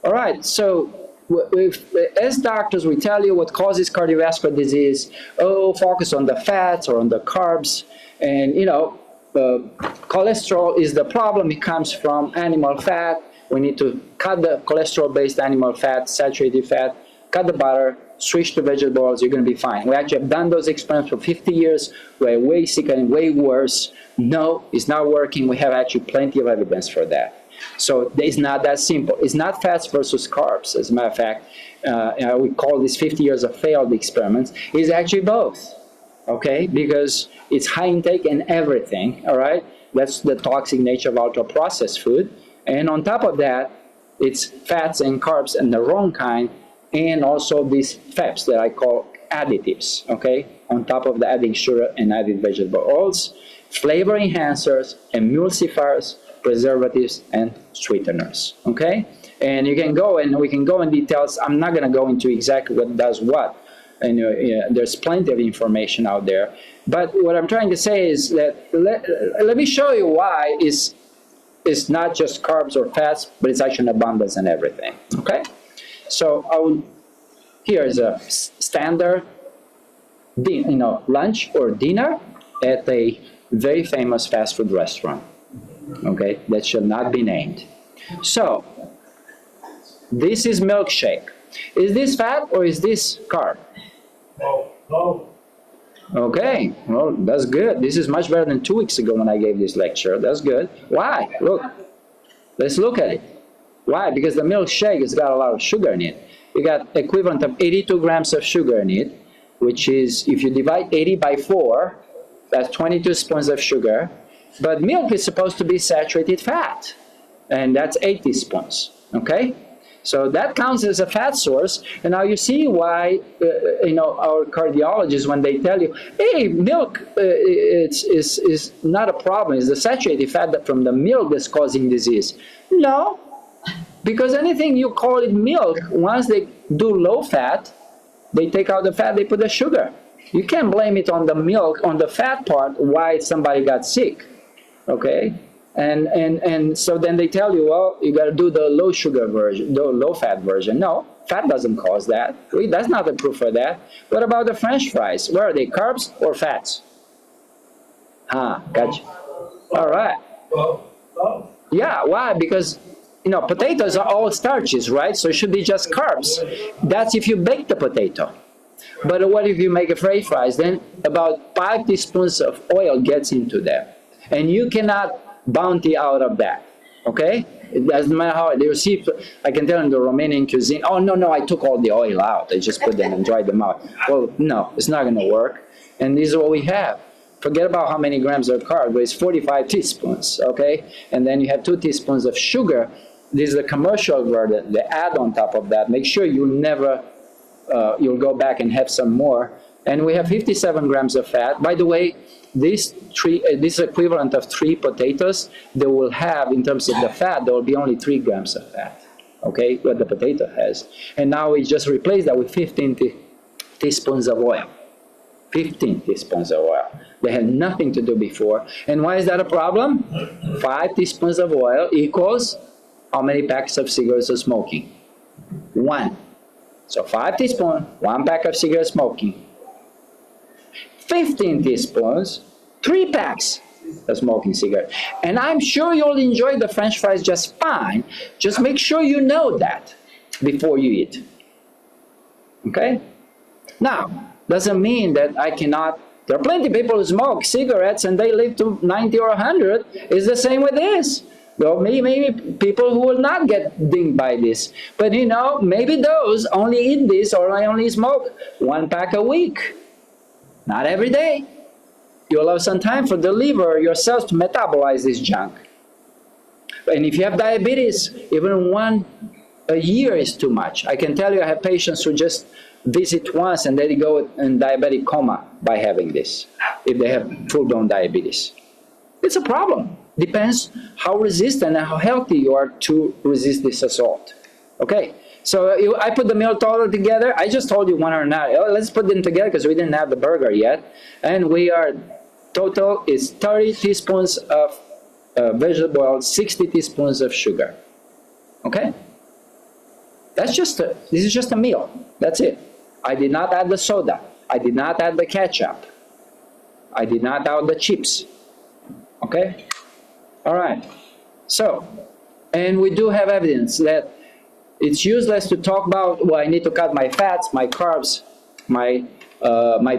All right, so as doctors, we tell you what causes cardiovascular disease. Oh, focus on the fats or on the carbs. And, cholesterol is the problem. It comes from animal fat. We need to cut the cholesterol-based animal fat, saturated fat, cut the butter, switch to vegetable oils, you're going to be fine. We actually have done those experiments for 50 years. We're way sicker and way worse. No, it's not working. We have actually plenty of evidence for that. So it's not that simple. It's not fats versus carbs. As a matter of fact, we call this 50 years of failed experiments. It's actually both, okay? Because it's high intake in everything, all right? That's the toxic nature of ultra-processed food. And on top of that, it's fats and carbs and the wrong kind, and also these FEPs that I call additives, okay? On top of the adding sugar and added vegetable oils, flavor enhancers, emulsifiers, preservatives, and sweeteners, okay? And you can go, and we can go in details. I'm not going to go into exactly what does what. And there's plenty of information out there. But what I'm trying to say is that let me show you why it's not just carbs or fats, but it's actually an abundance in everything, okay? So here is a standard lunch or dinner at a very famous fast food restaurant, okay, that should not be named. So this is milkshake. Is this fat or is this carb? No. Okay, well, that's good. This is much better than 2 weeks ago when I gave this lecture. That's good. Why? Look, let's look at it. Why? Because the milkshake has got a lot of sugar in it. You got equivalent of 82 grams of sugar in it, which is, if you divide 80 by 4, that's 22 spoons of sugar. But milk is supposed to be saturated fat, and that's 8 teaspoons, okay? So that counts as a fat source, and now you see why, our cardiologists, when they tell you, hey, milk is not a problem, it's the saturated fat from the milk that's causing disease. No, because anything you call it milk, once they do low fat, they take out the fat, they put the sugar. You can't blame it on the milk, on the fat part, why somebody got sick, okay? And so then they tell you, well, you got to do the low sugar version, the low fat version. No, fat doesn't cause that. That's not the proof for that. What about the French fries? Where are they, carbs or fats? Gotcha. All right. Yeah, why? Because, potatoes are all starches, right? So it should be just carbs. That's if you bake the potato. But what if you make a French fries? Then about 5 teaspoons of oil gets into them. And you cannot bounty out of that, okay? It doesn't matter how they receive. I can tell in the Romanian cuisine, oh, no, I took all the oil out. I just put them and dried them out. Well, no, it's not going to work. And this is what we have. Forget about how many grams of carb, but it's 45 teaspoons, okay? And then you have 2 teaspoons of sugar. This is the commercial version, the add on top of that. Make sure you never, you'll go back and have some more. And we have 57 grams of fat. By the way, this equivalent of 3 potatoes, they will have, in terms of the fat, there will be only 3 grams of fat, okay, what the potato has. And now we just replace that with 15 teaspoons of oil. 15 teaspoons of oil. They had nothing to do before. And why is that a problem? 5 teaspoons of oil equals how many packs of cigarettes of smoking? 1. So 5 teaspoons, 1 pack of cigarette smoking. 15 teaspoons, 3 packs of smoking cigarette. And I'm sure you'll enjoy the French fries just fine. Just make sure you know that before you eat. Okay? Now, doesn't mean that I cannot. There are plenty of people who smoke cigarettes and they live to 90 or 100. It's the same with this. Well, maybe people who will not get dinged by this. But maybe those only eat this or I only smoke 1 pack a week. Not every day. You'll have some time for the liver, your cells to metabolize this junk. And if you have diabetes, even 1 a year is too much. I can tell you I have patients who just visit once and they go in diabetic coma by having this, if they have full-blown diabetes. It's a problem. Depends how resistant and how healthy you are to resist this assault. Okay? So I put the meal total together. I just told you 109. Let's put them together because we didn't have the burger yet. And total is 30 teaspoons of vegetable oil, 60 teaspoons of sugar. Okay? This is just a meal. That's it. I did not add the soda. I did not add the ketchup. I did not add the chips. Okay? All right. So, and we do have evidence that it's useless to talk about, well, I need to cut my fats, my carbs, my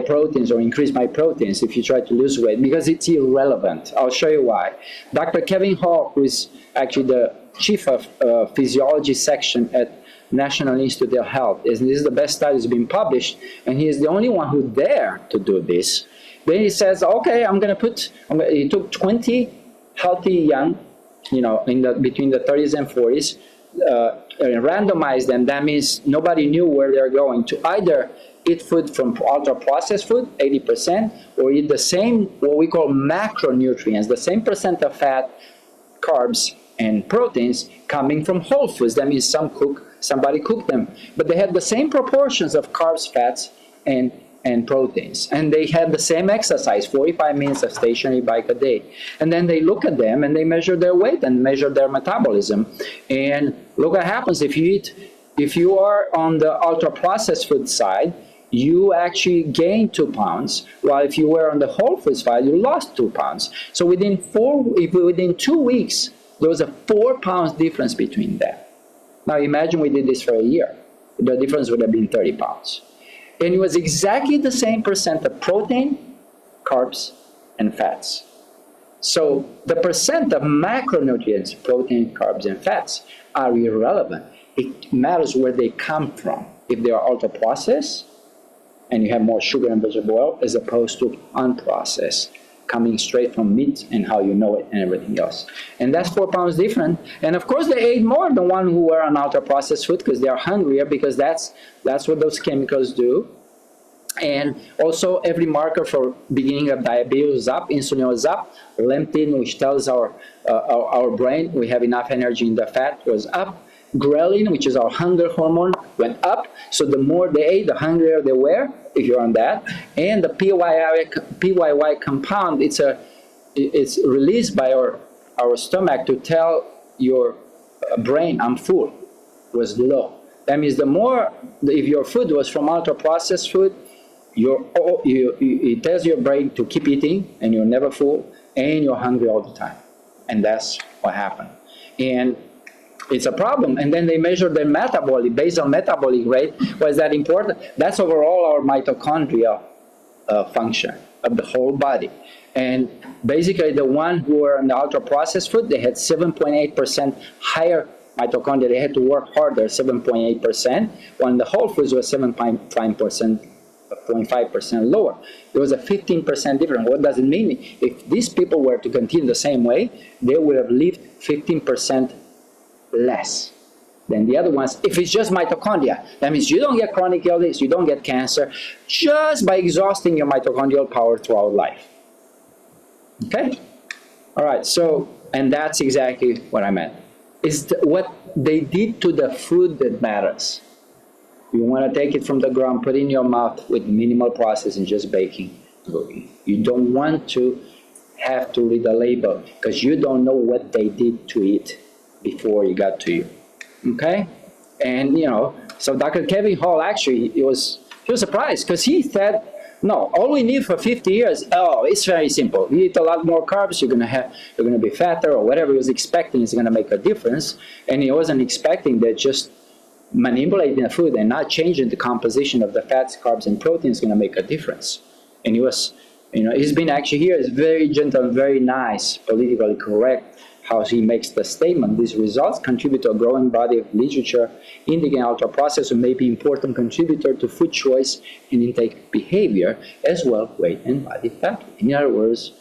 proteins, or increase my proteins if you try to lose weight, because it's irrelevant. I'll show you why. Dr. Kevin Hall, who is actually the chief of physiology section at National Institute of Health, and this is the best studies being published, and he is the only one who dared to do this. Then he says, okay, he took 20 healthy young, between the 30s and 40s, and randomized them. That means nobody knew where they're going, to either eat food from ultra-processed food, 80%, or eat the same, what we call macronutrients, the same percent of fat, carbs, and proteins coming from whole foods. That means somebody cooked them. But they had the same proportions of carbs, fats, and proteins. And they had the same exercise, 45 minutes of stationary bike a day. And then they look at them and they measure their weight and measure their metabolism. And look what happens if you are on the ultra-processed food side, you actually gain 2 pounds, while if you were on the whole foods side, you lost 2 pounds. So within 2 weeks, there was a 4 pounds difference between them. Now imagine we did this for a year. The difference would have been 30 pounds. And it was exactly the same percent of protein, carbs, and fats. So the percent of macronutrients, protein, carbs, and fats, are irrelevant. It matters where they come from. If they are ultra-processed, and you have more sugar and vegetable oil, as opposed to unprocessed, coming straight from meat and how you know it and everything else. And that's 4 pounds different. And of course they ate more than one who were on ultra-processed food, because they are hungrier, because that's what those chemicals do. And also every marker for beginning of diabetes was up, insulin was up, leptin, which tells our brain we have enough energy in the fat, was up. Ghrelin, which is our hunger hormone, went up. So the more they ate, the hungrier they were, if you're on that. And the PYY compound, it's released by our stomach to tell your brain, I'm full, was low. That means if your food was from ultra-processed food, it tells your brain to keep eating, and you're never full, and you're hungry all the time. And that's what happened. And it's a problem. And then they measure their basal metabolic rate. Why is that important? That's overall our mitochondrial function of the whole body. And basically the one who were on the ultra-processed food, they had 7.8% higher mitochondria. They had to work harder, 7.8%, while the whole foods was 7.5% lower. There was a 15% difference. What does it mean? If these people were to continue the same way, they would have lived 15% less than the other ones. If it's just mitochondria, that means you don't get chronic illness, you don't get cancer, just by exhausting your mitochondrial power throughout life. Okay? All right, so, and that's exactly what I meant. It's what they did to the food that matters. You want to take it from the ground, put it in your mouth with minimal processing, just baking. You don't want to have to read the label, because you don't know what they did to it before it got to you. Okay? And so Dr. Kevin Hall actually, he was surprised, because he said, no, all we need for 50 years, it's very simple. You eat a lot more carbs, you're gonna be fatter, or whatever he was expecting is gonna make a difference. And he wasn't expecting that just manipulating the food and not changing the composition of the fats, carbs, and proteins is gonna make a difference. And he was, he's been actually here, is very gentle, very nice, politically correct, how he makes the statement. These results contribute to a growing body of literature indicating ultra-processed may be important contributor to food choice and intake behavior, as well weight and body fat. In other words,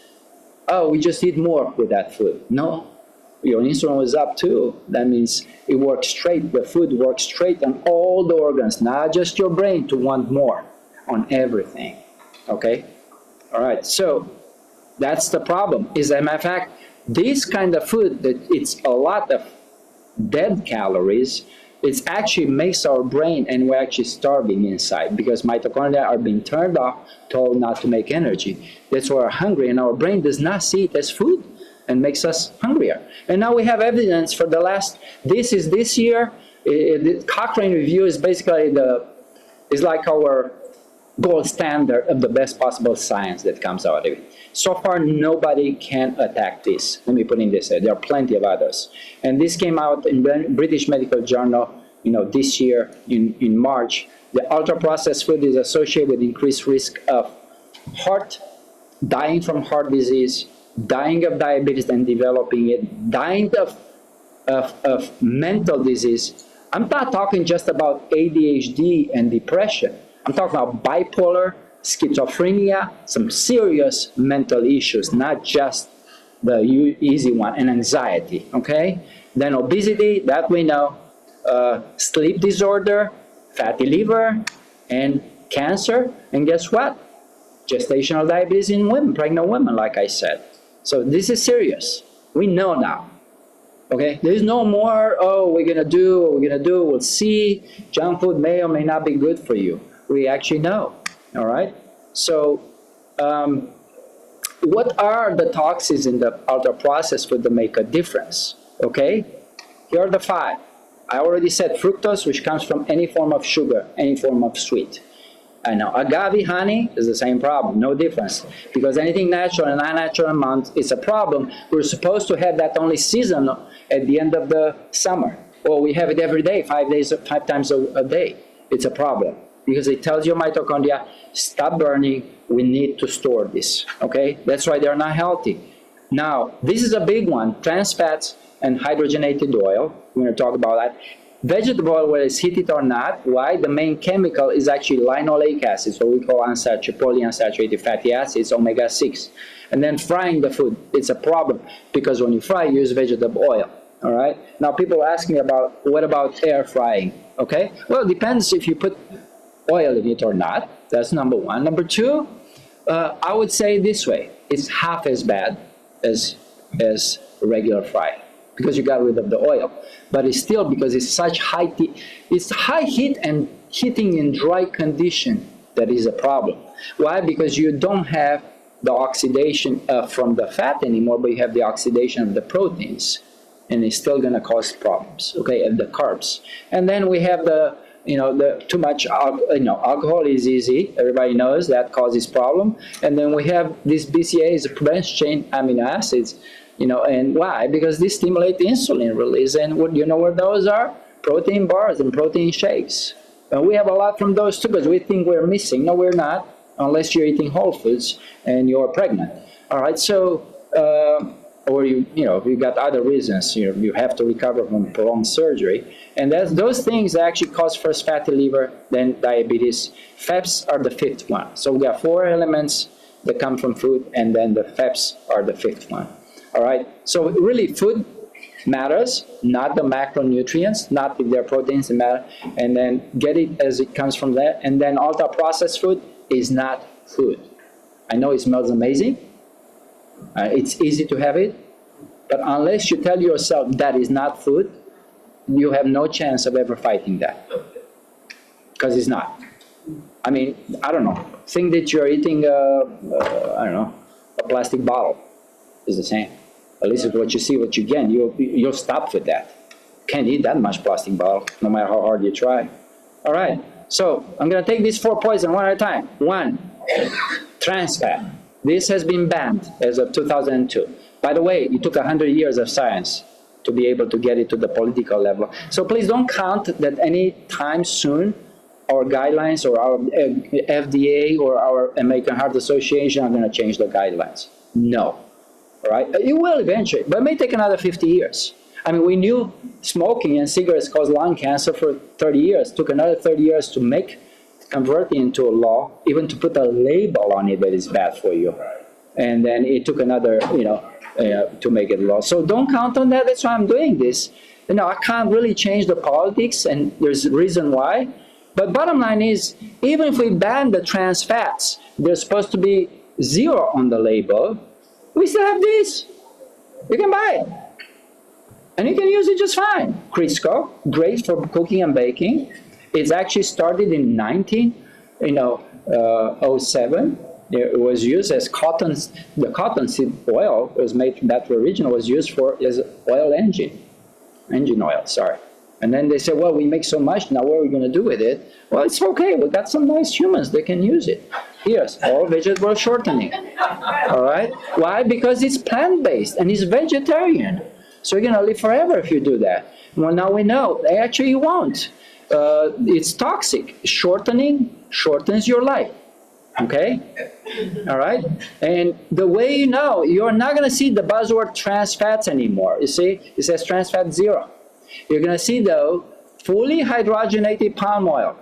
we just eat more with that food. No, your insulin was up too. That means it works straight. The food works straight on all the organs, not just your brain to want more on everything. Okay? All right, so that's the problem. As a matter of fact, this kind of food, that it's a lot of dead calories, it actually makes our brain, and we're actually starving inside, because mitochondria are being turned off, told not to make energy. That's why we're hungry, and our brain does not see it as food and makes us hungrier. And now we have evidence for this year, The Cochrane review is basically is like our gold standard of the best possible science that comes out of it. So far, nobody can attack this. Let me put in this. There are plenty of others. And this came out in the British Medical Journal, this year in March. The ultra-processed food is associated with increased risk of dying from heart disease, dying of diabetes and developing it, dying of mental disease. I'm not talking just about ADHD and depression. I'm talking about bipolar, schizophrenia, some serious mental issues, not just the easy one, and anxiety, okay? Then obesity, that we know, sleep disorder, fatty liver, and cancer, and guess what? Gestational diabetes in women, pregnant women, like I said. So this is serious. We know now. Okay, there's no more, we're gonna do what we're gonna do, we'll see. Junk food may or may not be good for you. We actually know, all right? So what are the toxins in the ultra-processed food that make a difference, okay? Here are the 5. I already said fructose, which comes from any form of sugar, any form of sweet. I know agave honey is the same problem, no difference. Because anything natural and unnatural amount is a problem. We're supposed to have that only seasonal at the end of the summer. Or we have it every day, 5 times a day. It's a problem. Because it tells your mitochondria, stop burning, we need to store this, okay? That's why they're not healthy. Now, this is a big one, trans fats and hydrogenated oil. We're gonna talk about that. Vegetable oil, whether it's heated or not, why? The main chemical is actually linoleic acid, so we call polyunsaturated fatty acids, omega-6. And then frying the food, it's a problem, because when you fry, you use vegetable oil, all right? Now, people ask me about, what about air frying, okay? Well, it depends if you put oil in it or not. That's number 1. Number 2, I would say this way, it's half as bad as regular fry, because you got rid of the oil. But it's still, because it's such high heat and heating in dry condition that is a problem. Why? Because you don't have the oxidation from the fat anymore, but you have the oxidation of the proteins, and it's still going to cause problems, okay, and the carbs. And then we have the too much alcohol is easy. Everybody knows that causes problem. And then we have these BCAAs, branched chain amino acids, and why? Because they stimulate insulin release. And what you know where those are? Protein bars and protein shakes. And we have a lot from those too, because we think we're missing. No, we're not, unless you're eating whole foods and you're pregnant. All right, so, or you got other reasons. You have to recover from prolonged surgery. And those things actually cause first fatty liver, then diabetes. Fats are the 5th one. So we got 4 elements that come from food, and then the fats are the 5th one. All right, so really food matters, not the macronutrients, not if they're proteins that matter, and then get it as it comes from there. And then ultra-processed food is not food. I know it smells amazing. It's easy to have it, but unless you tell yourself that is not food, you have no chance of ever fighting that, because it's not. I mean, I don't know. Think that you're eating, a plastic bottle. Is the same. At least it's what you see, what you get. You'll stop with that. Can't eat that much plastic bottle, no matter how hard you try. All right. So I'm going to take these 4 points one at a time. 1, trans fat. This has been banned as of 2002. By the way, it took 100 years of science to be able to get it to the political level. So please don't count that any time soon our guidelines or our FDA or our American Heart Association are going to change the guidelines. No. All right? It will eventually, but it may take another 50 years. I mean, we knew smoking and cigarettes cause lung cancer for 30 years. It took another 30 years to convert it into a law, even to put a label on it that it's bad for you. And then it took another, to make it law. So don't count on that. That's why I'm doing this. I can't really change the politics, and there's a reason why. But bottom line is, even if we ban the trans fats, there's supposed to be 0 on the label. We still have this. You can buy it. And you can use it just fine. Crisco, great for cooking and baking. It's actually started in 1907. It was used as cotton. The cottonseed oil was made, that original was used as oil engine oil, sorry. And then they say, well, we make so much, now what are we going to do with it? Well, it's okay. We got some nice humans. They can use it. Here's all vegetable shortening. All right? Why? Because it's plant-based and it's vegetarian. So you're going to live forever if you do that. Well, now we know. Actually, you won't. It's toxic. Shortening shortens your life. Okay? All right? And the way you know, you're not going to see the buzzword trans fats anymore. You see? It says trans fat 0. You're going to see, though, fully hydrogenated palm oil,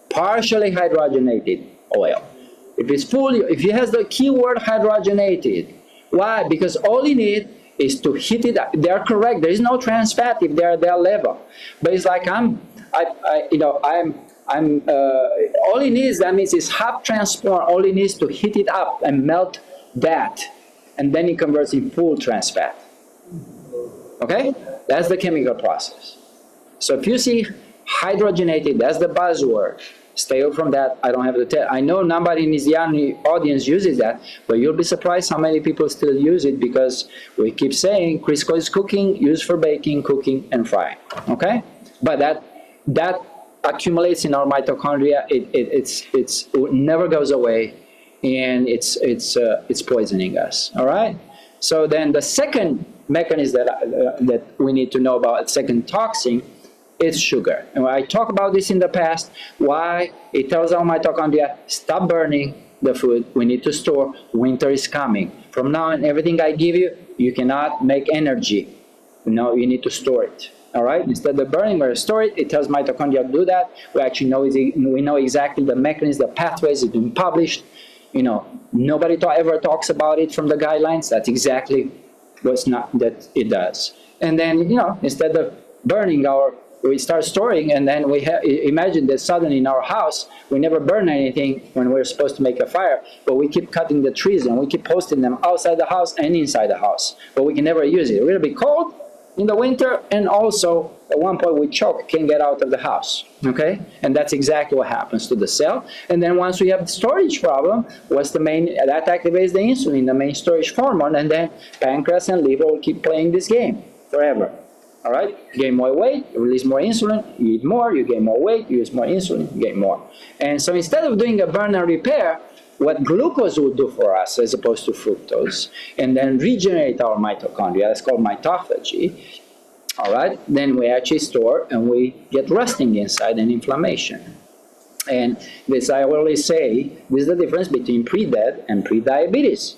partially hydrogenated oil. If it has the keyword hydrogenated, why? Because all you need is to heat it up. They're correct. There is no trans fat if they're at that level. But it's like all it needs, that means it's half transformed. All it needs to heat it up and melt that, and then it converts in full trans fat. Okay? That's the chemical process. So if you see hydrogenated, that's the buzzword. Stay away from that. I don't have to tell. I know nobody in this young audience uses that, but you'll be surprised how many people still use it because we keep saying Crisco is cooking, used for baking, cooking, and frying. Okay? But that accumulates in our mitochondria. It never goes away, and it's poisoning us. All right. So then the second mechanism that we need to know about, second toxin, is sugar. And I talked about this in the past. Why? It tells our mitochondria, stop burning the food. We need to store. Winter is coming. From now on, everything I give you, you cannot make energy. No, you need to store it. All right? Instead of burning, we store it. It tells mitochondria to do that. We actually know exactly the mechanism, the pathways. It's been published. You know, nobody ever talks about it from the guidelines. That's exactly that it does. And then, instead of burning we start storing, and then imagine that suddenly in our house, we never burn anything when we're supposed to make a fire, but we keep cutting the trees and we keep posting them outside the house and inside the house, but we can never use it. It'll be cold in the winter, and also at one point we choke, can't get out of the house, okay? And that's exactly what happens to the cell. And then once we have the storage problem, that activates the insulin, the main storage hormone, and then pancreas and liver will keep playing this game forever. All right, gain more weight, you release more insulin, you eat more, you gain more weight, you use more insulin, you gain more. And so instead of doing a burn and repair, what glucose will do for us as opposed to fructose, and then regenerate our mitochondria, that's called mitophagy, all right, then we actually store and we get rusting inside and inflammation. And this, I always say, this is the difference between pre-dead and pre-diabetes.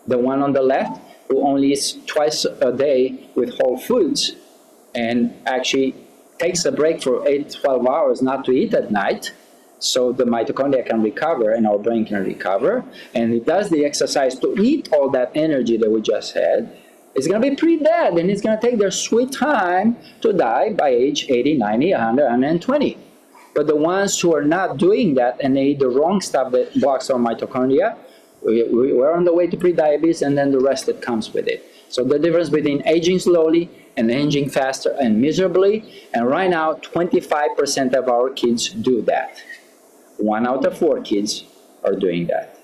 The one on the left, who only eats twice a day with whole foods and actually takes a break for 8-12 hours not to eat at night, so the mitochondria can recover and our brain can recover, and it does the exercise to eat all that energy that we just had, it's going to be pre-dead, and it's going to take their sweet time to die by age 80, 90, 100, 120. But the ones who are not doing that and they eat the wrong stuff that blocks our mitochondria, we're on the way to pre-diabetes, and then the rest that comes with it. So the difference between aging slowly and aging faster and miserably, and right now 25% of our kids do that. 1 out of 4 kids are doing that.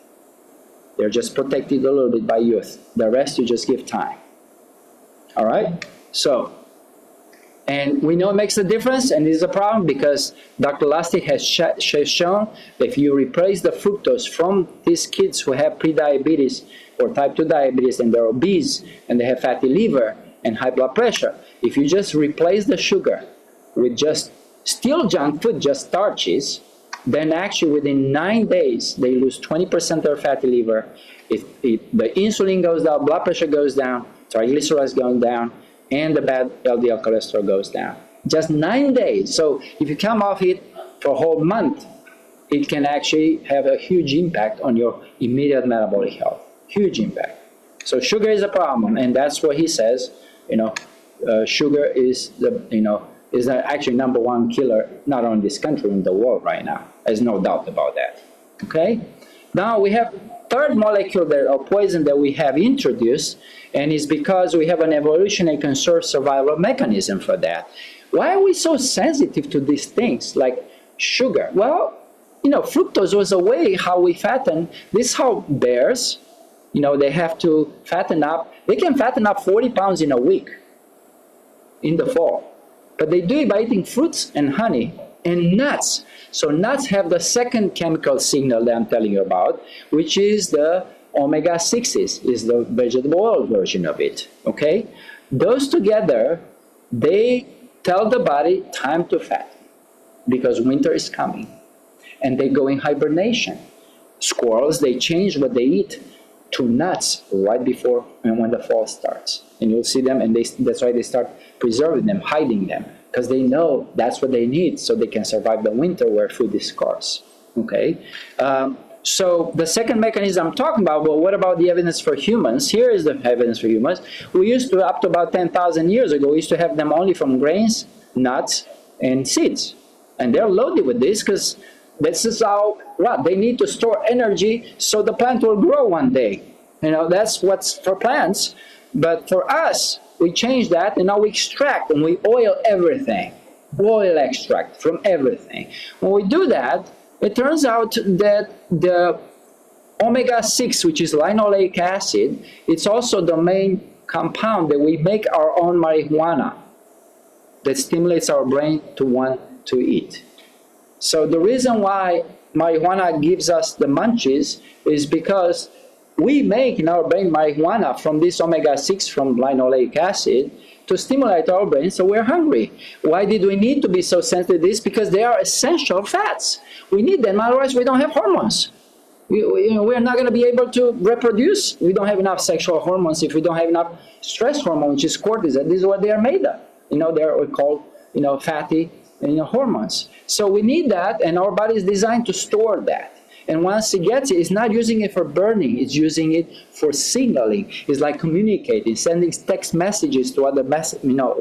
They're just protected a little bit by youth. The rest you just give time. All right? So, and we know it makes a difference, and this is a problem because Dr. Lustig has shown that if you replace the fructose from these kids who have prediabetes or type 2 diabetes and they're obese and they have fatty liver and high blood pressure, if you just replace the sugar with just still junk food, just starches, then actually within 9 days they lose 20% of their fatty liver. The insulin goes down, blood pressure goes down, triglycerides go down, and the bad LDL cholesterol goes down. Just 9 days. So if you come off it for a whole month, it can actually have a huge impact on your immediate metabolic health. Huge impact. So sugar is a problem, and that's what he says. Sugar is is actually number 1 killer, not only in this country, in the world right now. There's no doubt about that. Okay? Now we have third molecule or poison that we have introduced, and it's because we have an evolutionary conserved survival mechanism for that. Why are we so sensitive to these things like sugar? Well, fructose was a way how we fatten. This is how bears, they have to fatten up. They can fatten up 40 pounds in a week in the fall. But they do it by eating fruits and honey and nuts. So nuts have the second chemical signal that I'm telling you about, which is the omega-6s, is the vegetable oil version of it, okay? Those together, they tell the body time to fat because winter is coming and they go in hibernation. Squirrels, they change what they eat to nuts right before and when the fall starts. And you'll see them, and that's why they start preserving them, hiding them, because they know that's what they need so they can survive the winter where food is scarce, okay? So the second mechanism I'm talking about, well, what about the evidence for humans? Here is the evidence for humans. We used to, up to about 10,000 years ago, we used to have them only from grains, nuts, and seeds. And they're loaded with this because this is how, what, they need to store energy so the plant will grow one day. You know, that's what's for plants. But for us, we change that, and now we extract and we oil everything. Oil extract from everything. When we do that, it turns out that the omega-6, which is linoleic acid, it's also the main compound that we make our own marijuana that stimulates our brain to want to eat. So the reason why marijuana gives us the munchies is because we make in our brain marijuana from this omega-6 from linoleic acid to stimulate our brain so we're hungry. Why did we need to be so sensitive to this? Because they are essential fats. We need them, otherwise we don't have hormones. We're not going to be able to reproduce. We don't have enough sexual hormones if we don't have enough stress hormone, which is cortisol. This is what they are made of. They're called, fatty, hormones. So we need that, and our body is designed to store that. And once it gets it, it's not using it for burning, it's using it for signaling. It's like communicating, sending text messages to other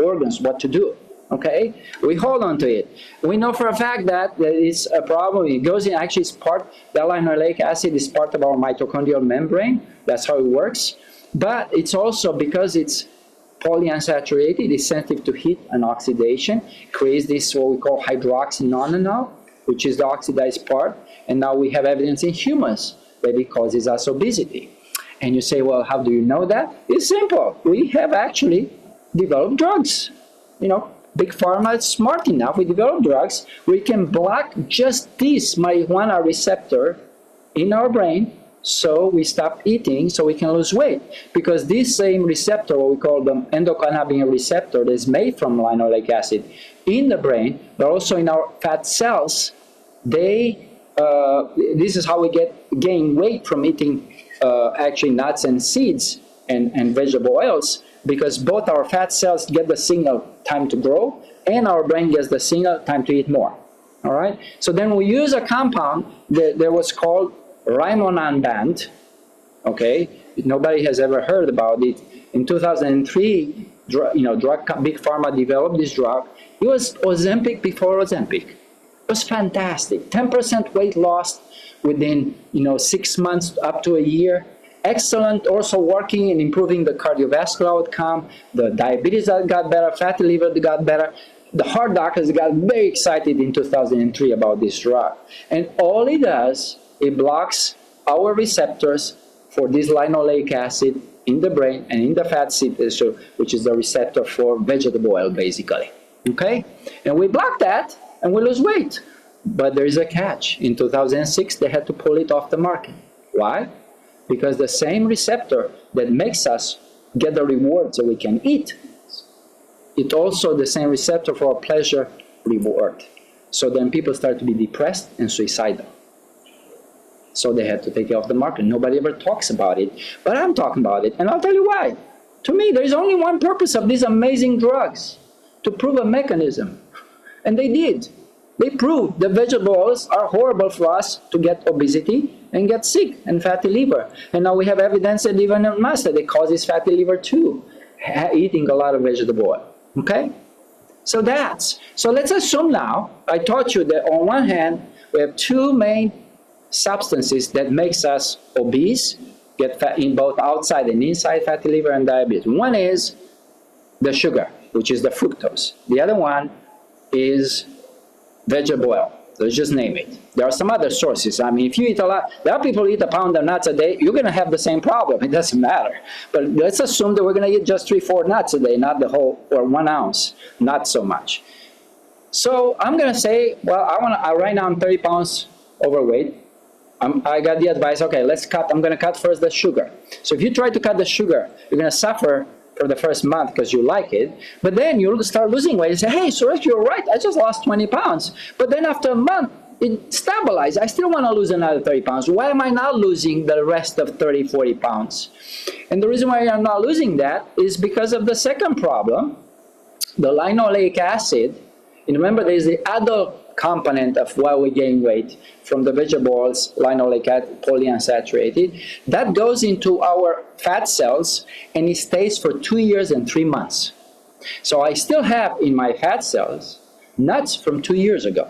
organs what to do. Okay? We hold on to it. We know for a fact that it's a problem. It goes in, actually it's part, the linoleic acid is part of our mitochondrial membrane. That's how it works. But it's also because it's polyunsaturated, it's sensitive to heat and oxidation, creates this what we call hydroxynonenal, which is the oxidized part. And now we have evidence in humans that it causes us obesity. And you say, well, how do you know that? It's simple. We have actually developed drugs. Big Pharma is smart enough. We develop drugs. We can block just this marijuana receptor in our brain, so we stop eating, so we can lose weight. Because this same receptor, what we call the endocannabinoid receptor, that is made from linoleic acid in the brain, but also in our fat cells, this is how we gain weight from eating actually nuts and seeds and vegetable oils, because both our fat cells get the signal time to grow, and our brain gets the signal time to eat more. All right? So then we use a compound that was called rimonabant. Okay? Nobody has ever heard about it. In 2003, Big Pharma developed this drug. It was Ozempic before Ozempic. It was fantastic. 10% weight loss within 6 months up to a year. Excellent, also working in improving the cardiovascular outcome, the diabetes that got better, fatty liver that got better. The heart doctors got very excited in 2003 about this drug. And all it does, it blocks our receptors for this linoleic acid in the brain and in the fat tissue, which is the receptor for vegetable oil, basically. Okay? And we block that, and we lose weight. But there is a catch. In 2006, they had to pull it off the market. Why? Because the same receptor that makes us get the reward so we can eat, it's also the same receptor for a pleasure reward. So then people start to be depressed and suicidal. So they had to take it off the market. Nobody ever talks about it, but I'm talking about it, and I'll tell you why. To me, there is only one purpose of these amazing drugs: to prove a mechanism. And they did. They proved that vegetable oils are horrible for us to get obesity and get sick and fatty liver. And now we have evidence that even in us that it causes fatty liver too, eating a lot of vegetable oil. Okay? So let's assume now, I taught you that on one hand, we have two main substances that makes us obese, get fat in both outside and inside fatty liver and diabetes. One is the sugar, which is the fructose. The other one is vegetable oil, Let's just name it. There are some other sources. I mean, if you eat a lot, there are people who eat a pound of nuts a day, you're going to have the same problem. It doesn't matter. But let's assume that we're going to eat just 3-4 nuts a day, not the whole, or 1 ounce, not so much. So I'm going to say, well, right now I'm 30 pounds overweight. I got the advice, okay, let's cut. I'm going to cut first the sugar. So if you try to cut the sugar, you're going to suffer for the first month because you like it, but then you'll start losing weight. You say, hey, Suresh, you're right, I just lost 20 pounds. But then after a month, it stabilized. I still want to lose another 30 pounds. Why am I not losing the rest of 30, 40 pounds? And the reason why I'm not losing that is because of the second problem, the linoleic acid. And remember, there's the other component of why we gain weight from the vegetables, linoleic acid, polyunsaturated, that goes into our fat cells and it stays for 2 years and 3 months. So I still have in my fat cells nuts from 2 years ago.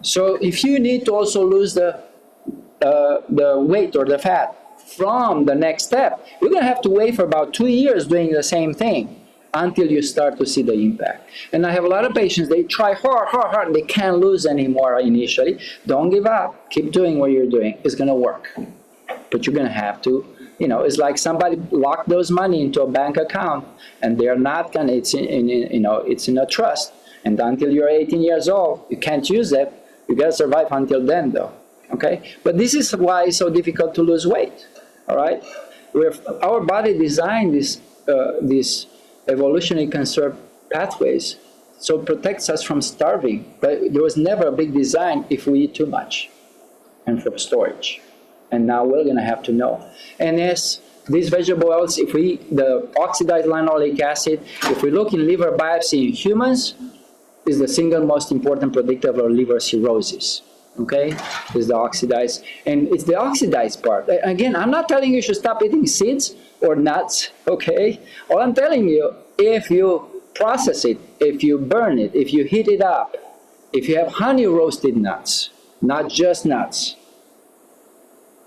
So if you need to also lose the weight or the fat from the next step, you're going to have to wait for about 2 years doing the same thing until you start to see the impact. And I have a lot of patients, they try hard, they can't lose anymore initially. Don't give up. Keep doing what you're doing. It's going to work. But you're going to have to, it's like somebody locked those money into a bank account and they're not going to, it's in a trust. And until you're 18 years old, you can't use it. You got to survive until then, though. Okay? But this is why it's so difficult to lose weight. All right? Our body designed these evolutionary conserved pathways so it protects us from starving. But there was never a big design if we eat too much and for storage. And now we're going to have to know. And yes, these vegetable oils, the oxidized linoleic acid, if we look in liver biopsy in humans, is the single most important predictor of liver cirrhosis. Okay, is the oxidized, and it's the oxidized part. Again, I'm not telling you should stop eating seeds or nuts, okay? All I'm telling you, if you process it, if you burn it, if you heat it up, if you have honey roasted nuts, not just nuts,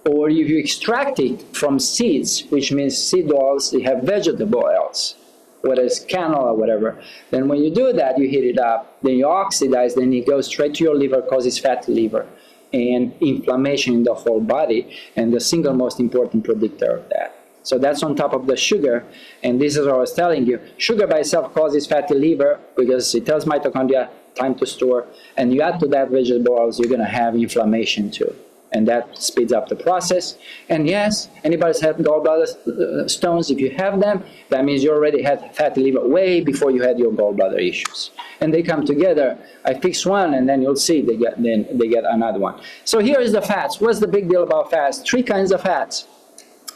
or if you extract it from seeds, which means seed oils, you have vegetable oils, whether it's canola or whatever, then when you do that, you heat it up, then you oxidize, then it goes straight to your liver, causes fatty liver and inflammation in the whole body, and the single most important predictor of that. So that's on top of the sugar, and this is what I was telling you. Sugar by itself causes fatty liver because it tells mitochondria time to store, and you add to that vegetable oils, you're going to have inflammation too. And that speeds up the process. And yes, anybody's had gallbladder stones, if you have them, that means you already had fatty liver way before you had your gallbladder issues. And they come together. I fix one, and then you'll see they get another one. So here is the fats. What's the big deal about fats? 3 kinds of fats.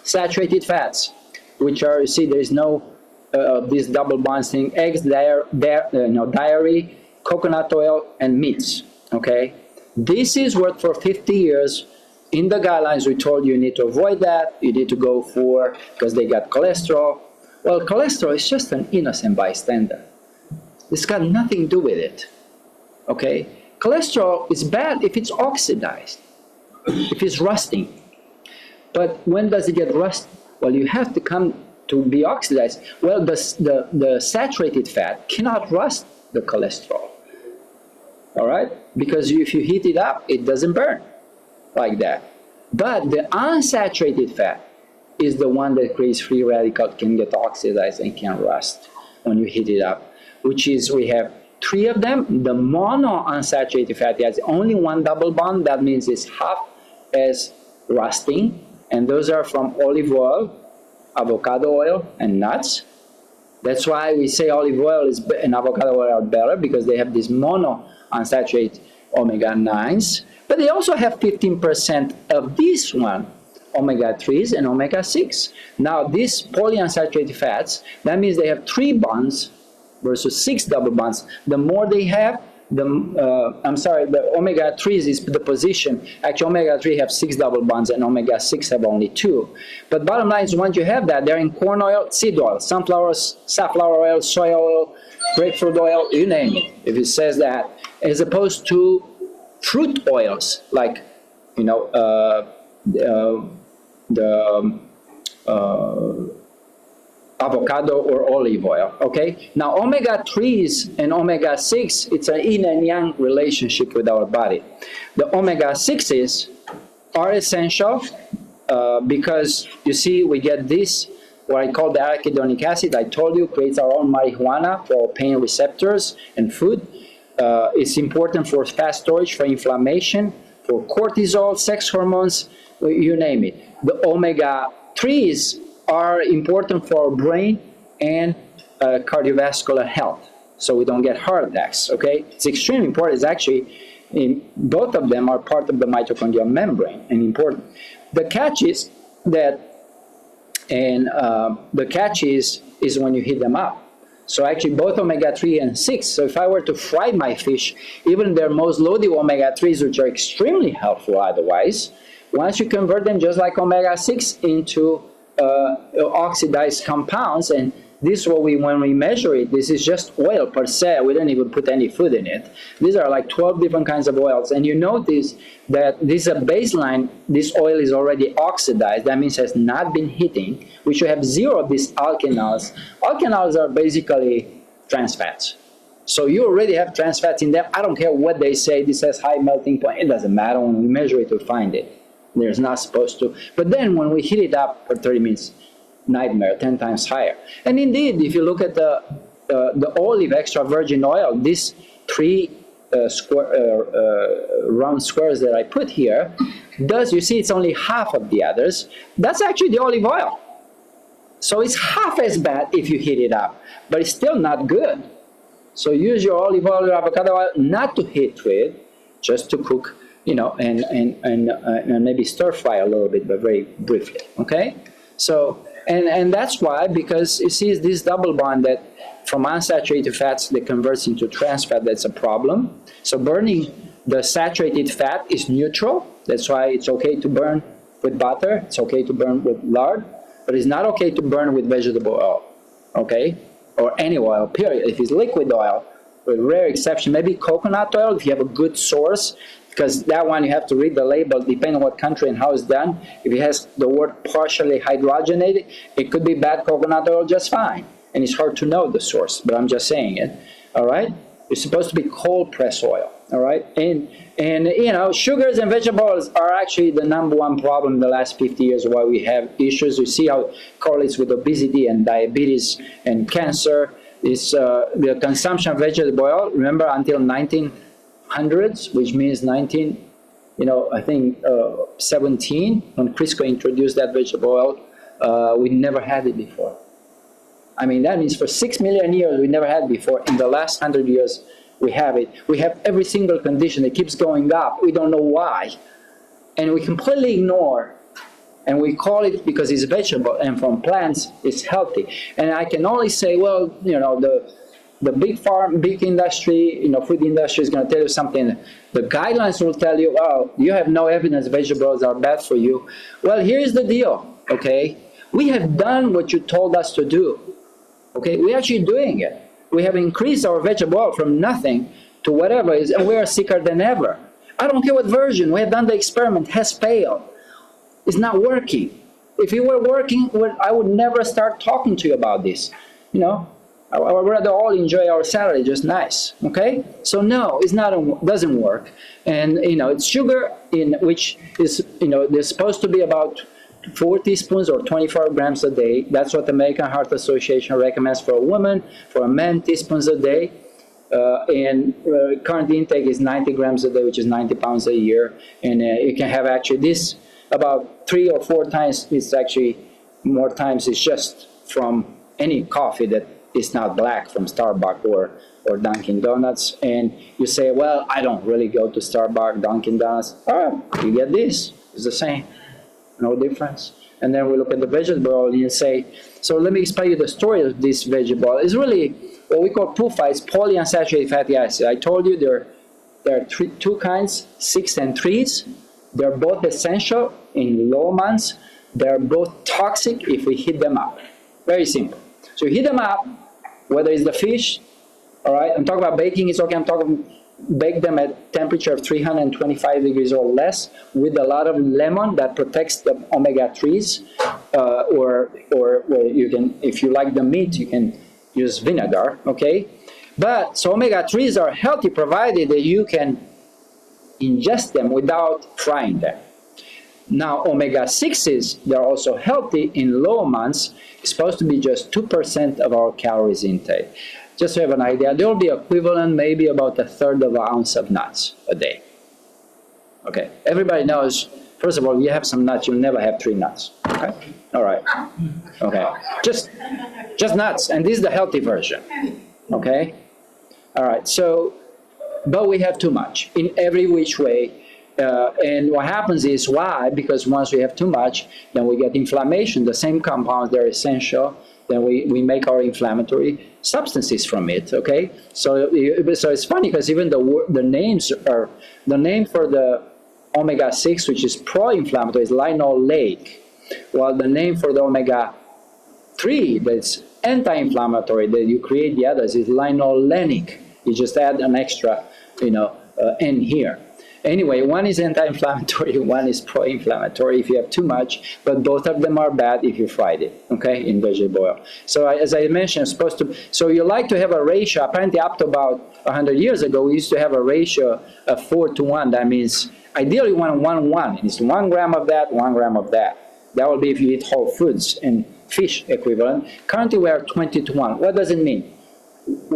Saturated fats, which are, you see, there is no this double bonds thing. Eggs, dairy, coconut oil, and meats. Okay. This is what for 50 years in the guidelines we told you need to avoid that, you need to go for, because they got cholesterol. Well, cholesterol is just an innocent bystander. It's got nothing to do with it, okay? Cholesterol is bad if it's oxidized, if it's rusting. But when does it get rust? Well, you have to come to be oxidized. Well, the saturated fat cannot rust the cholesterol. All right? Because if you heat it up, it doesn't burn like that. But the unsaturated fat is the one that creates free radicals, can get oxidized and can rust when you heat it up, which is, we have 3 of them. The monounsaturated fatty has only 1 double bond. That means it's half as rusting. And those are from olive oil, avocado oil, and nuts. That's why we say olive oil and avocado oil are better, because they have this monounsaturated omega-9s, but they also have 15% of this one, omega-3s and omega-6. Now, these polyunsaturated fats, that means they have 3 bonds versus 6 double bonds. The more they have, the omega-3s is the position. Actually, omega-3 have 6 double bonds and omega-6 have only 2. But bottom line is, once you have that, they're in corn oil, seed oil, safflower oil, soy oil, grapefruit oil, you name it, if it says that, as opposed to fruit oils, like, avocado or olive oil, okay? Now, omega-3s and omega-6, it's an yin and yang relationship with our body. The omega-6s are essential because, you see, we get this, what I call the arachidonic acid, I told you, creates our own marijuana for pain receptors and food. It's important for fat storage, for inflammation, for cortisol, sex hormones, you name it. The omega-3s are important for our brain and cardiovascular health, so we don't get heart attacks, okay? It's extremely important. It's actually, both of them are part of the mitochondrial membrane and important. The catch is that, the catch is when you heat them up. So actually both omega-3 and 6, so if I were to fry my fish, even their most loaded omega-3s, which are extremely helpful otherwise, once you convert them just like omega-6 into oxidized compounds, and this is what when we measure it, this is just oil per se, we don't even put any food in it. These are like 12 different kinds of oils, and you notice that this is a baseline, this oil is already oxidized, that means it has not been heating. We should have zero of these alkanols. Alkanols are basically trans fats. So you already have trans fats in them. I don't care what they say, this has high melting point, it doesn't matter, when we measure it, we find it. There's not supposed to. But then when we heat it up for 30 minutes, nightmare, 10 times higher. And indeed, if you look at the olive extra virgin oil, these three round squares that I put here, you see it's only half of the others. That's actually the olive oil. So it's half as bad if you heat it up, but it's still not good. So use your olive oil or avocado oil not to heat with, just to cook, you know, and maybe stir fry a little bit, but very briefly, okay? So, and that's why, because you see this double bond that from unsaturated fats that converts into trans fat, that's a problem. So burning the saturated fat is neutral. That's why it's okay to burn with butter, it's okay to burn with lard, but it's not okay to burn with vegetable oil, okay? Or any oil, period. If it's liquid oil, with rare exception, maybe coconut oil, if you have a good source, because that one you have to read the label depending on what country and how it's done. If it has the word partially hydrogenated, it could be bad coconut oil just fine. And it's hard to know the source, but I'm just saying it, all right? It's supposed to be cold press oil, all right? And you know, sugars and vegetables are actually the #1 problem in the last 50 years why we have issues. You see how it correlates with obesity and diabetes and cancer. It's the consumption of vegetable oil, remember, until 1900s, which means 19, you know, I think 17, when Crisco introduced that vegetable oil, we never had it before. I mean, that means for 6 million years we never had it before. In the last 100 years, we have it. We have every single condition that keeps going up. We don't know why. And we completely ignore. And we call it because it's vegetable, and from plants, it's healthy. And I can only say, well, you know, the big industry, you know, food industry is going to tell you something. The guidelines will tell you, oh, you have no evidence vegetables are bad for you. Well, here's the deal, okay? We have done what you told us to do, okay? We're actually doing it. We have increased our vegetable oil from nothing to whatever it is, and we are sicker than ever. I don't care what version. We have done the experiment, has failed. It's not working. If it were working, I would never start talking to you about this. You know, I would rather all enjoy our salary, just nice. Okay? So no, it's not. Doesn't work. And you know, it's sugar in which is, you know, there's supposed to be about 4 teaspoons or 24 grams a day. That's what the American Heart Association recommends for a woman. For a man, teaspoons a day. Current intake is 90 grams a day, which is 90 pounds a year. And you can have actually this about 3 or 4 times. It's actually more times. It's just from any coffee that is not black, from Starbucks or Dunkin' Donuts. And you say, well, I don't really go to Starbucks, Dunkin' Donuts. All right, you get this. It's the same. No difference. And then we look at the vegetable oil and you say, so let me explain you the story of this vegetable oil. It's really what we call PUFA, it's polyunsaturated fatty acid. I told you there are 2 kinds, 6 and 3s. They're both essential in low amounts. They're both toxic if we heat them up. Very simple. So you heat them up, whether it's the fish, all right, I'm talking about baking, it's okay, I'm talking bake them at temperature of 325 degrees or less with a lot of lemon that protects the omega-3s. or you can, if you like the meat, you can use vinegar, okay? But, so omega-3s are healthy provided that you can ingest them without frying them. Now, omega-6s, they're also healthy in low amounts. It's supposed to be just 2% of our calories intake. Just to have an idea, they'll be equivalent maybe about 1/3 of an ounce of nuts a day. Okay, everybody knows, first of all, you have some nuts, you'll never have 3 nuts. Okay, all right. Okay, just nuts, and this is the healthy version. Okay, all right, so, but we have too much in every which way. And what happens is, why? Because once we have too much, then we get inflammation. The same compounds, they're essential. Then we make our inflammatory substances from it, okay? So it's funny because even the names are, the name for the omega-6, which is pro-inflammatory, is linoleic, while the name for the omega-3, that's anti-inflammatory, that you create the others, is linolenic. You just add an extra, N here. Anyway, one is anti-inflammatory, one is pro-inflammatory if you have too much, but both of them are bad if you fried it, okay, in vegetable oil. So as I mentioned, so you like to have a ratio, apparently up to about 100 years ago, we used to have a ratio of 4:1. That means ideally you want 1:1. It's 1 gram of that, 1 gram of that. That will be if you eat whole foods and fish equivalent. Currently we are 20:1. What does it mean?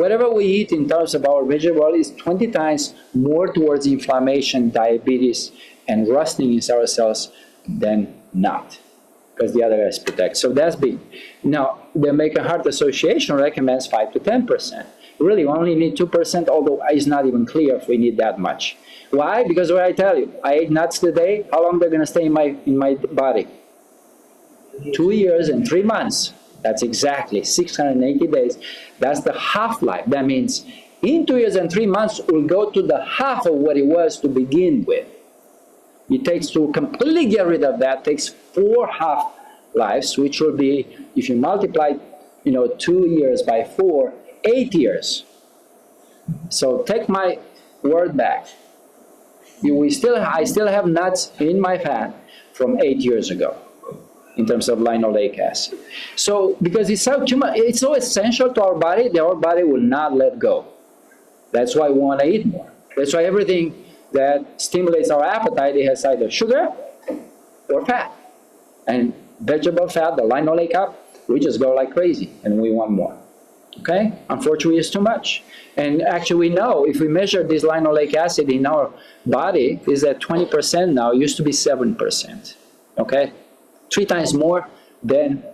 Whatever we eat in terms of our vegetable oil is 20 times more towards inflammation, diabetes, and rusting in our cells than not, because the other guys protect. So that's big. Now, the American Heart Association recommends 5 to 10%. Really, we only need 2%, although it's not even clear if we need that much. Why? Because what I tell you, I ate nuts today. How long they're going to stay in my body? 2 years and 3 months. That's exactly 680 days. That's the half-life. That means in 2 years and 3 months, we'll go to the half of what it was to begin with. It takes to completely get rid of that, takes 4 half-lives, which will be, if you multiply 2 years by 4, 8 years. So take my word back. I still have nuts in my fat from 8 years ago, in terms of linoleic acid. So, because it's so essential to our body, that our body will not let go. That's why we want to eat more. That's why everything that stimulates our appetite, it has either sugar or fat. And vegetable fat, the linoleic acid, we just go like crazy, and we want more. Okay? Unfortunately, it's too much. And actually, we know, if we measure this linoleic acid in our body, is at 20% now, it used to be 7%. Okay? 3 times more than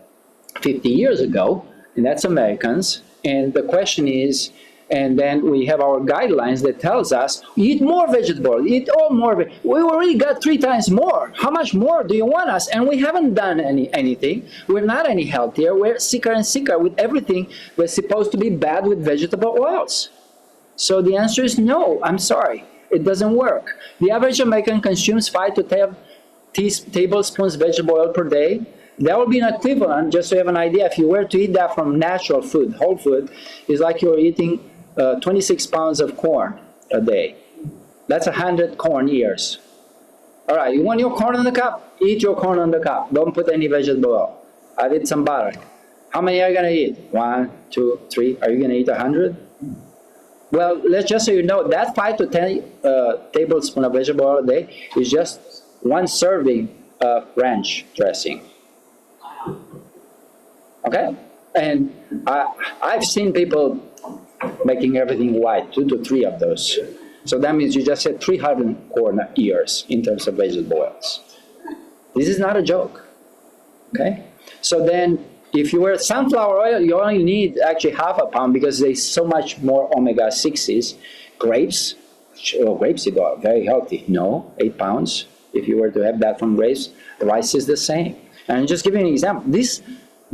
50 years ago, and that's Americans. And the question is, and then we have our guidelines that tells us, eat more vegetable, eat all more. We already got 3 times more. How much more do you want us? And we haven't done anything. We're not any healthier. We're sicker and sicker with everything that's supposed to be bad with vegetable oils. So the answer is no. I'm sorry. It doesn't work. The average American consumes 5 to 10 tablespoons vegetable oil per day. That would be an equivalent, just to have an idea, if you were to eat that from natural food, whole food, it's like you're eating 26 pounds of corn a day. That's 100 corn ears. All right, you want your corn on the cup? Eat your corn on the cup. Don't put any vegetable oil. Add it some butter. How many are you going to eat? 1, 2, 3. Are you going to eat 100? Well, let's just so you know, that 5 to 10 tablespoons of vegetable oil a day is just 1 serving of ranch dressing. Okay? And I've seen people making everything white, 2 to 3 of those. So that means you just had 300 corn ears in terms of vegetable oils. This is not a joke. Okay? So then, if you were sunflower oil, you only need actually half a pound because there's so much more omega-6s. Grapes, grapes are very healthy. No, 8 pounds. If you were to have that from grapes, rice is the same. And just give you an example. These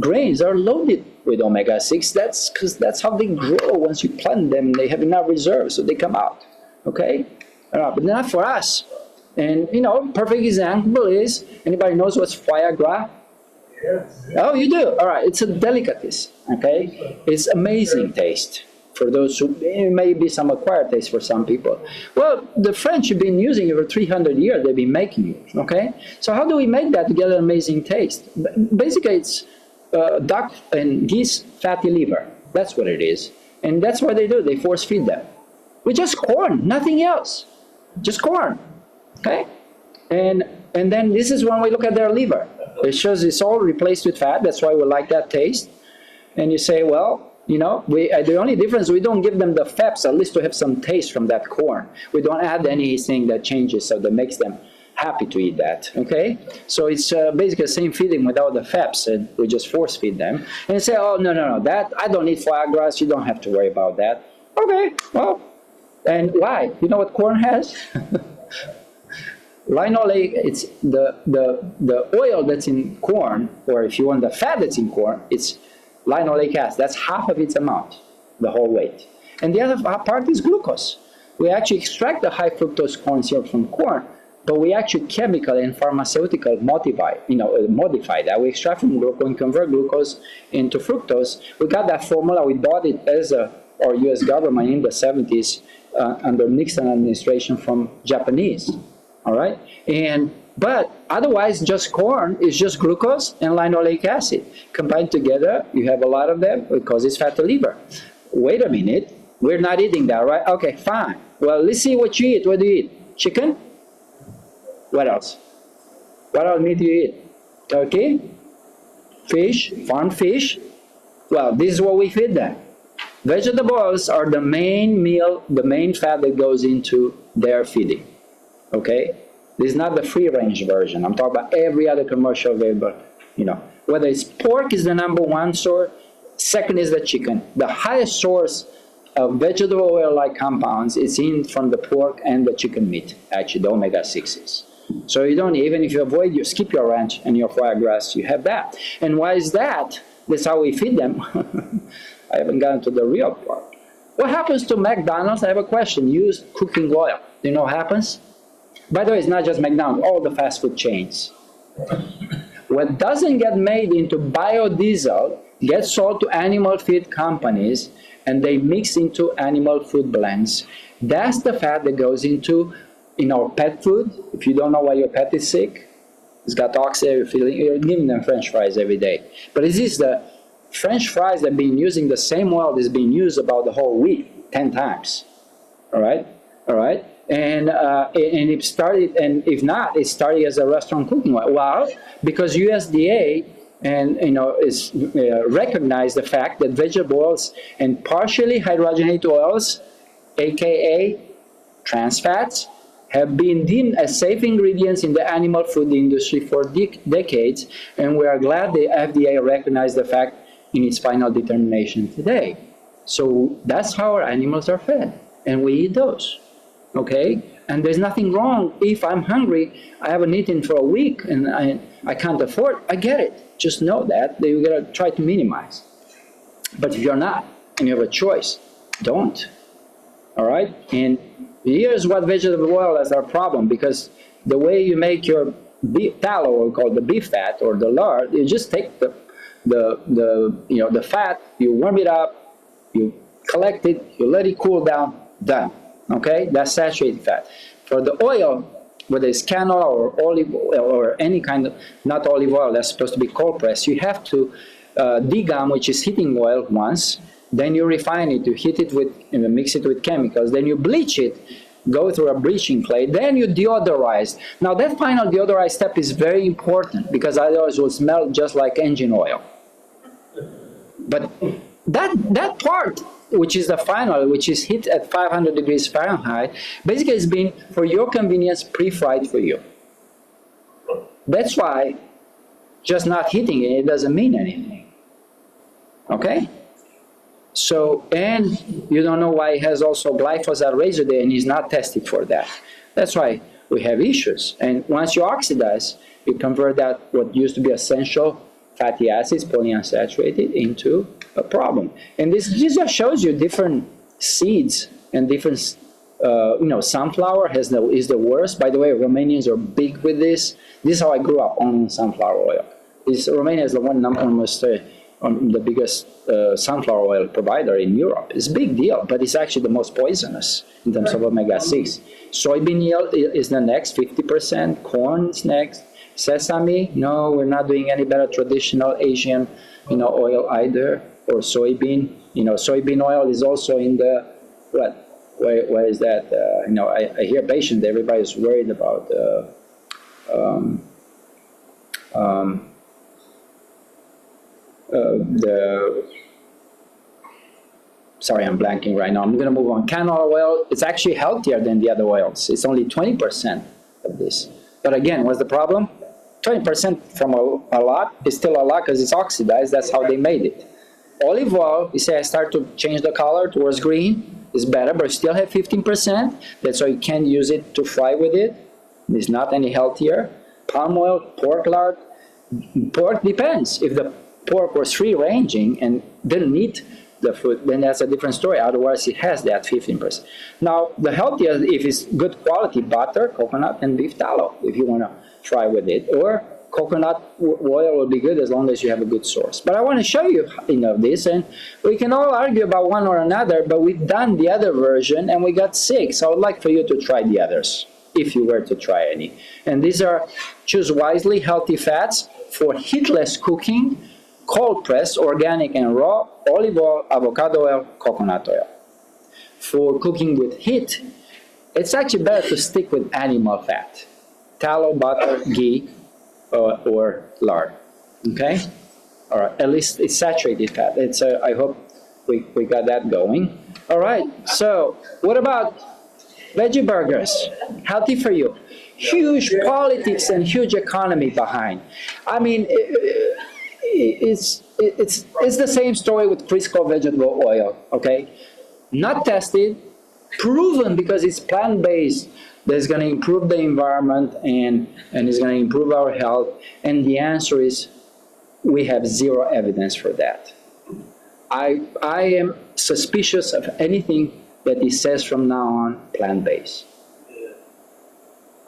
grains are loaded with omega-6. That's because that's how they grow. Once you plant them, they have enough reserves, so they come out. Okay? But not for us. And, perfect example is, anybody knows what's foie gras? Yes. Oh, you do? All right. It's a delicacy. Okay? It's amazing taste. For those who, it may be some acquired taste for some people. Well, the French have been using it for 300 years. They've been making it, okay? So how do we make that to get an amazing taste? Basically, it's duck and geese fatty liver. That's what it is. And that's what they do. They force feed them. With just corn, nothing else. Just corn, okay? And then this is when we look at their liver. It shows it's all replaced with fat. That's why we like that taste. And you say, well, you know, the only difference, we don't give them the fats, at least to have some taste from that corn. We don't add anything that changes, so that makes them happy to eat that, okay? So it's basically the same feeding without the fats, and we just force feed them. And you say, oh, no, that, I don't need foie gras, you don't have to worry about that. Okay, well, and why? You know what corn has? Linoleic, it's the oil that's in corn, or if you want the fat that's in corn, it's linoleic acid. That's half of its amount, the whole weight. And the other part is glucose. We actually extract the high fructose corn syrup from corn, but we actually chemical and pharmaceutical modify that. We extract from glucose and convert glucose into fructose. We got that formula. We bought it as our U.S. government in the 70s under Nixon administration from Japanese. All right, but otherwise, just corn is just glucose and linoleic acid. Combined together, you have a lot of them because it's fatty liver. Wait a minute, we're not eating that, right? Okay, fine. Well, let's see what you eat. What do you eat? Chicken? What else? What else meat do you eat? Turkey? Fish? Farm fish? Well, this is what we feed them. Vegetables are the main meal, the main fat that goes into their feeding. Okay? This is not the free-range version. I'm talking about every other commercial available, you know. Whether it's pork is the #1 source, second is the chicken. The highest source of vegetable oil-like compounds is in from the pork and the chicken meat, actually, the omega-6s. So you don't, even if you avoid, you skip your ranch and your foie gras, you have that. And why is that? That's how we feed them. I haven't gotten to the real part. What happens to McDonald's? I have a question. Use cooking oil. Do you know what happens? By the way, it's not just McDonald's, all the fast food chains. What doesn't get made into biodiesel gets sold to animal feed companies, and they mix into animal food blends. That's the fat that goes into in our pet food. If you don't know why your pet is sick, it's got oxidative feeling, you're giving them French fries every day. But it is the French fries that have been using the same oil that's been used about the whole week, 10 times. All right? All right? And it started, and if not, it started as a restaurant cooking oil. Well, because USDA and is recognized the fact that vegetable oils and partially hydrogenated oils, aka trans fats, have been deemed as safe ingredients in the animal food industry for decades, and we are glad the FDA recognized the fact in its final determination today. So that's how our animals are fed, and we eat those. Okay, and there's nothing wrong if I'm hungry, I haven't eaten for a week, and I can't afford. I get it. Just know that you gotta try to minimize. But if you're not, and you have a choice, don't. All right. And here's what vegetable oil is our problem, because the way you make your beef tallow, or called the beef fat or the lard, you just take the fat, you warm it up, you collect it, you let it cool down, done. Okay, that's saturated fat. For the oil, whether it's canola or olive oil or any kind of, not olive oil, that's supposed to be cold pressed, you have to degum, which is heating oil once, then you refine it, you heat it with, mix it with chemicals, then you bleach it, go through a bleaching plate, then you deodorize. Now that final deodorized step is very important, because otherwise it will smell just like engine oil. But that part, which is the final, which is heat at 500 degrees Fahrenheit, basically has been, for your convenience, pre-fried for you. That's why just not heating it doesn't mean anything. Okay? So, and you don't know why it has also glyphosate residue and is not tested for that. That's why we have issues. And once you oxidize, you convert that, what used to be essential fatty acids, polyunsaturated, into a problem. And this just shows you different seeds and different, sunflower is the worst. By the way, Romanians are big with this. This is how I grew up, on sunflower oil. Romania is the one almost the biggest sunflower oil provider in Europe. It's a big deal, but it's actually the most poisonous in terms of omega-6. Soybean yield is the next, 50%. Corn is next. Sesame, no, we're not doing any better traditional Asian, oil either, or soybean. Soybean oil is also in the, where is that? I hear patients, everybody's worried about sorry, I'm blanking right now. I'm going to move on. Canola oil, it's actually healthier than the other oils. It's only 20% of this. But again, what's the problem? 20% from a lot is still a lot because it's oxidized. That's how they made it. Olive oil, you say I start to change the color towards green. It's better, but you still have 15%. That's why you can't use it to fry with it. It's not any healthier. Palm oil, pork lard. Pork depends. If the pork was free-ranging and didn't eat the food, then that's a different story. Otherwise, it has that 15%. Now, the healthiest, if it's good quality, butter, coconut, and beef tallow, if you want to fry with it. Or coconut oil will be good as long as you have a good source. But I want to show you, this, and we can all argue about one or another, but we've done the other version, and we got 6. I would like for you to try the others, if you were to try any. And these are choose wisely healthy fats for heatless cooking, cold pressed, organic and raw, olive oil, avocado oil, coconut oil. For cooking with heat, it's actually better to stick with animal fat. Tallow, butter, ghee, or lard. Okay? All right, at least it's saturated fat. It's I hope we got that going. All right, so what about veggie burgers? Healthy for you. Huge politics and huge economy behind. I mean, it's the same story with Crisco vegetable oil, okay? Not tested, proven because it's plant-based, that it's going to improve the environment and it's going to improve our health. And the answer is we have zero evidence for that. I am suspicious of anything that it says from now on plant-based.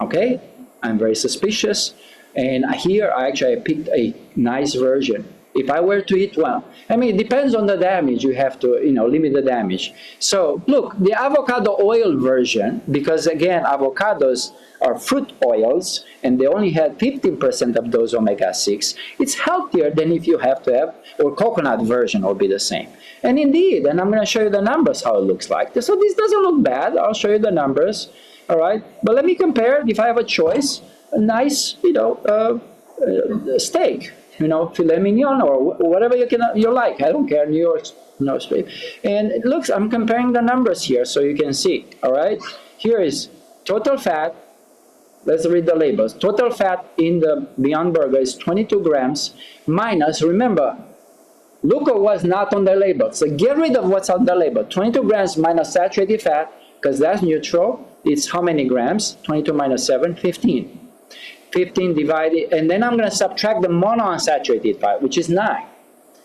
Okay? I'm very suspicious. And here I picked a nice version. If I were to eat one, I mean, it depends on the damage. You have to, limit the damage. So look, the avocado oil version, because again, avocados are fruit oils, and they only had 15% of those omega-6. It's healthier than if you have to have, or coconut version will be the same. And indeed, and I'm going to show you the numbers, how it looks like. So this doesn't look bad. I'll show you the numbers. All right. But let me compare, if I have a choice, a nice, steak. Filet mignon or whatever you like. I don't care, New York, straight. And it looks, I'm comparing the numbers here so you can see, all right? Here is total fat. Let's read the labels. Total fat in the Beyond Burger is 22 grams minus, remember, look at what's not on the label. So get rid of what's on the label. 22 grams minus saturated fat, because that's neutral. It's how many grams? 22 minus 7, 15. 15 divided, and then I'm going to subtract the monounsaturated fat, which is 9,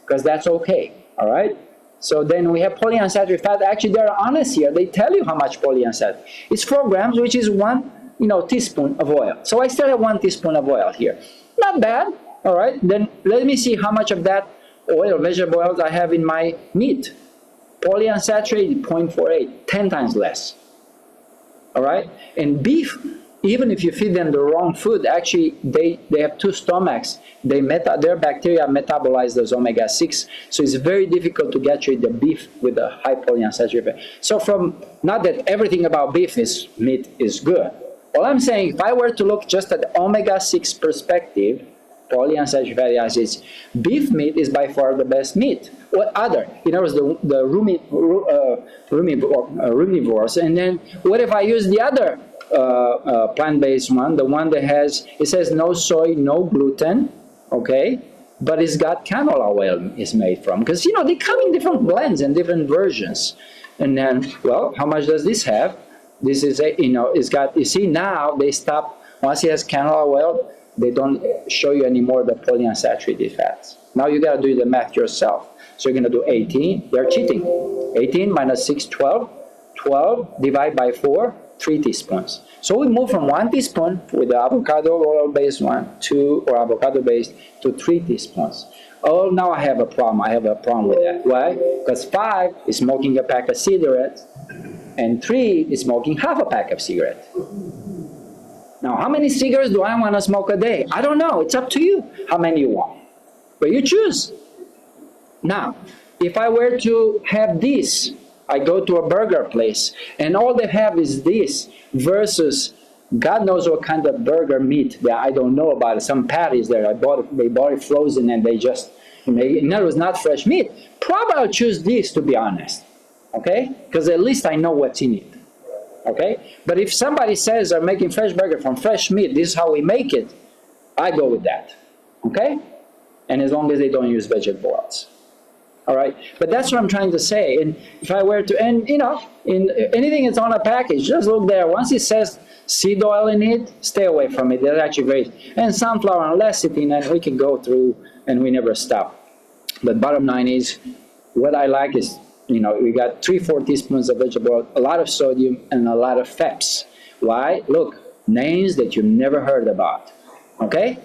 because that's okay, all right? So then we have polyunsaturated fat. Actually, they're honest here. They tell you how much polyunsaturated. It's 4 grams, which is 1, teaspoon of oil. So I still have 1 teaspoon of oil here. Not bad, all right? Then let me see how much of that oil, vegetable oils, I have in my meat. Polyunsaturated, 0.48, 10 times less, all right? And beef, even if you feed them the wrong food, actually they have 2 stomachs. Their bacteria metabolize those omega-6, so it's very difficult to get rid of the beef with a high polyunsaturated fat. So not that everything about meat is good. All I'm saying, if I were to look just at the omega-6 perspective, polyunsaturated fatty acids, beef meat is by far the best meat. What other? In other words, the ruminivores. And then what if I use the other plant-based one, the one that it says no soy, no gluten, okay, but it's got canola oil is made from, because they come in different blends and different versions. And then, well, how much does this have? This is it's got, you see, now they stop, once it has canola oil, they don't show you anymore the polyunsaturated fats. Now you got to do the math yourself. So you're going to do 18, they're cheating. 18 minus 6, 12. 12 divided by 4, 3 teaspoons. So we move from 1 teaspoon with the avocado oil-based one or avocado-based to 3 teaspoons. Oh, now I have a problem. I have a problem with that. Why? Because 5 is smoking a pack of cigarettes, and 3 is smoking half a pack of cigarettes. Now, how many cigarettes do I want to smoke a day? I don't know. It's up to you how many you want. But you choose. Now, if I were to have this, I go to a burger place, and all they have is this versus God knows what kind of burger meat that I don't know about it. Some patties there, they bought it frozen and they just made it. No, it was not fresh meat. Probably I'll choose this, to be honest, okay? Because at least I know what's in it, okay? But if somebody says I'm making fresh burger from fresh meat, this is how we make it, I go with that, okay? And as long as they don't use vegetable oils. All right, but that's what I'm trying to say. And if I were to, and you know, in anything that's on a package, just look there. Once it says seed oil in it, stay away from it. That's actually great. And sunflower and lecithin, and we can go through, and we never stop. But bottom line is, what I like is, you know, we got 3-4 teaspoons of vegetable oil, a lot of sodium, and a lot of fats. Why? Look, names that you've never heard about. Okay?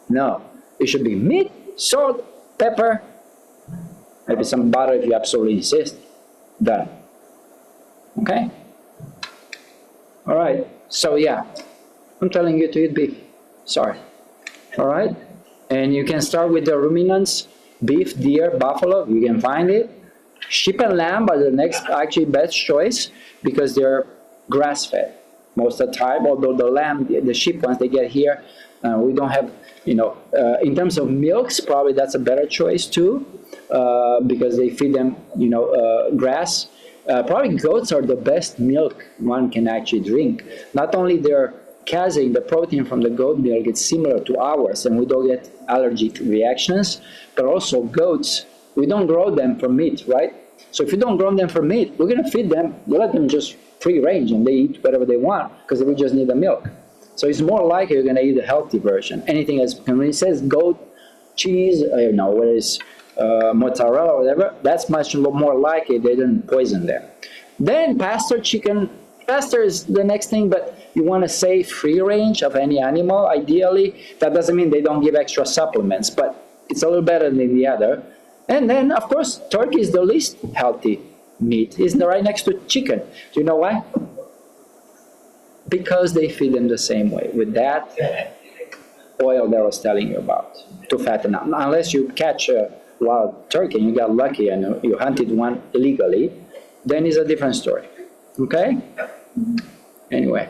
No, it should be meat, salt, pepper. Maybe some butter if you absolutely insist. Done. Okay? All right. So yeah, I'm telling you to eat beef. Sorry. All right? And you can start with the ruminants, beef, deer, buffalo. You can find it. Sheep and lamb are the next actually best choice because they're grass-fed most of the time. Although the lamb, the sheep, once they get here, we don't have, you know, in terms of milks, probably that's a better choice too. Because they feed them, you know, grass. Probably goats are the best milk one can actually drink. Not only their casein, the protein from the goat milk, is similar to ours, and we don't get allergic reactions, but also goats, we don't grow them for meat, right? So if you don't grow them for meat, we're going to feed them, we let them just free range, and they eat whatever they want, because we just need the milk. So it's more likely you're going to eat a healthy version. Anything else, when it says goat, cheese, you know, what is mozzarella or whatever, that's much more likely they didn't poison them. Then pasture chicken, pasture is the next thing, but you want to say free range of any animal, ideally. That doesn't mean they don't give extra supplements, but it's a little better than the other. And then, of course, turkey is the least healthy meat. It's right next to chicken. Do you know why? Because they feed them the same way, with that oil that I was telling you about, to fatten up. Unless you catch a wild turkey and you got lucky and you hunted one illegally, then it's a different story. Okay? Anyway.